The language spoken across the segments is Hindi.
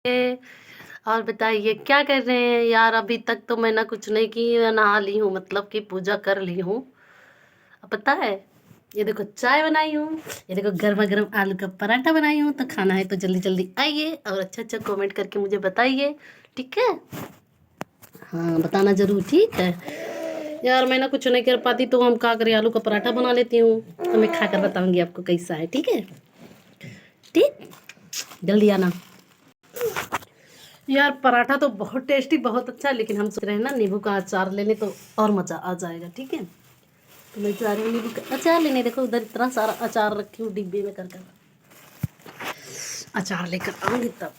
और बताइए क्या कर रहे हैं यार? अभी तक तो मैं ना कुछ नहीं की, मैं नहा ली हूँ, मतलब कि पूजा कर ली हूँ। अब पता है, ये देखो चाय बनाई हूँ, ये देखो गर्मा गर्म आलू का पराठा बनाई हूँ। तो खाना है तो जल्दी जल्दी आइए और अच्छा अच्छा कमेंट करके मुझे बताइए, ठीक है? हाँ बताना जरूर, ठीक है यार। मैं ना कुछ नहीं कर पाती तो हम क्या करें, आलू का पराठा बना लेती हूँ। तो मैं खा कर बताऊंगी आपको कैसा है, ठीक है? ठीक, जल्दी आना यार। पराठा तो बहुत टेस्टी, बहुत अच्छा, लेकिन हम सोच रहे हैं ना नींबू का अचार ले लें तो और मज़ा आ जाएगा, ठीक है? तो मैं जा रही हूँ नींबू का अचार लेने। देखो उधर इतना सारा अचार रखी हूँ डिब्बे में कर कर। अचार लेकर आऊँगी तब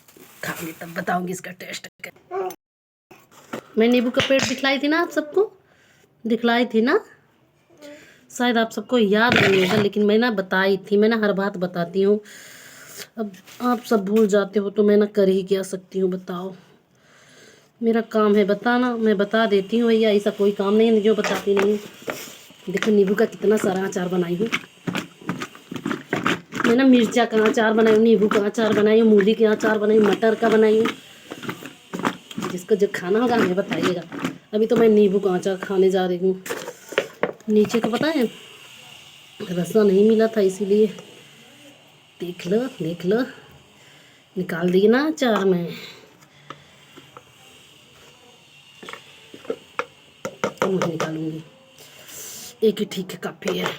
खाऊंगी, तब बताऊंगी इसका टेस्ट क्या। मैं नींबू का पेड़ दिखलाई थी ना आप सबको, दिखलाई थी ना? शायद आप सबको याद नहीं होगा, लेकिन मैं ना बताई थी। मैं ना हर बात बताती हूँ, अब आप सब भूल जाते हो तो मैं ना कर ही क्या सकती हूँ, बताओ। मेरा काम है बताना, मैं बता देती हूँ भैया, ऐसा कोई काम नहीं है जो बताती नहीं हूँ। देखो नींबू का कितना सारा अचार बनाई हूँ मैं ना। मिर्चा का अचार बनाई हूँ, नींबू का अचार बनाई हूँ, मूली का अचार बनाई हूँ, मटर का बनाई हूँ। जिसको जो खाना होगा हमें बताइएगा। अभी तो मैं नींबू का अचार खाने जा रही हूँ। नीचे को पता है रसा नहीं मिला था, इसीलिए देख लो देख लो, निकाल दिए ना अचार में। मैं निकालूंगी, एक ही ठीक है, काफ़ी है।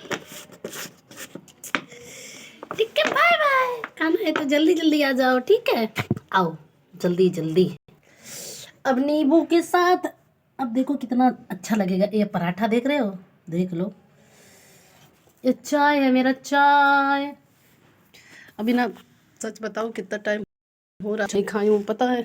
ठीक है, बाय बाय। खाना है तो जल्दी जल्दी आ जाओ, ठीक है? आओ जल्दी जल्दी। अब नींबू के साथ, अब देखो कितना अच्छा लगेगा ये पराठा, देख रहे हो? देख लो, ये चाय है मेरा, चाय। अभी ना सच बताऊं कितना टाइम हो रहा नहीं खाई हूँ, पता है?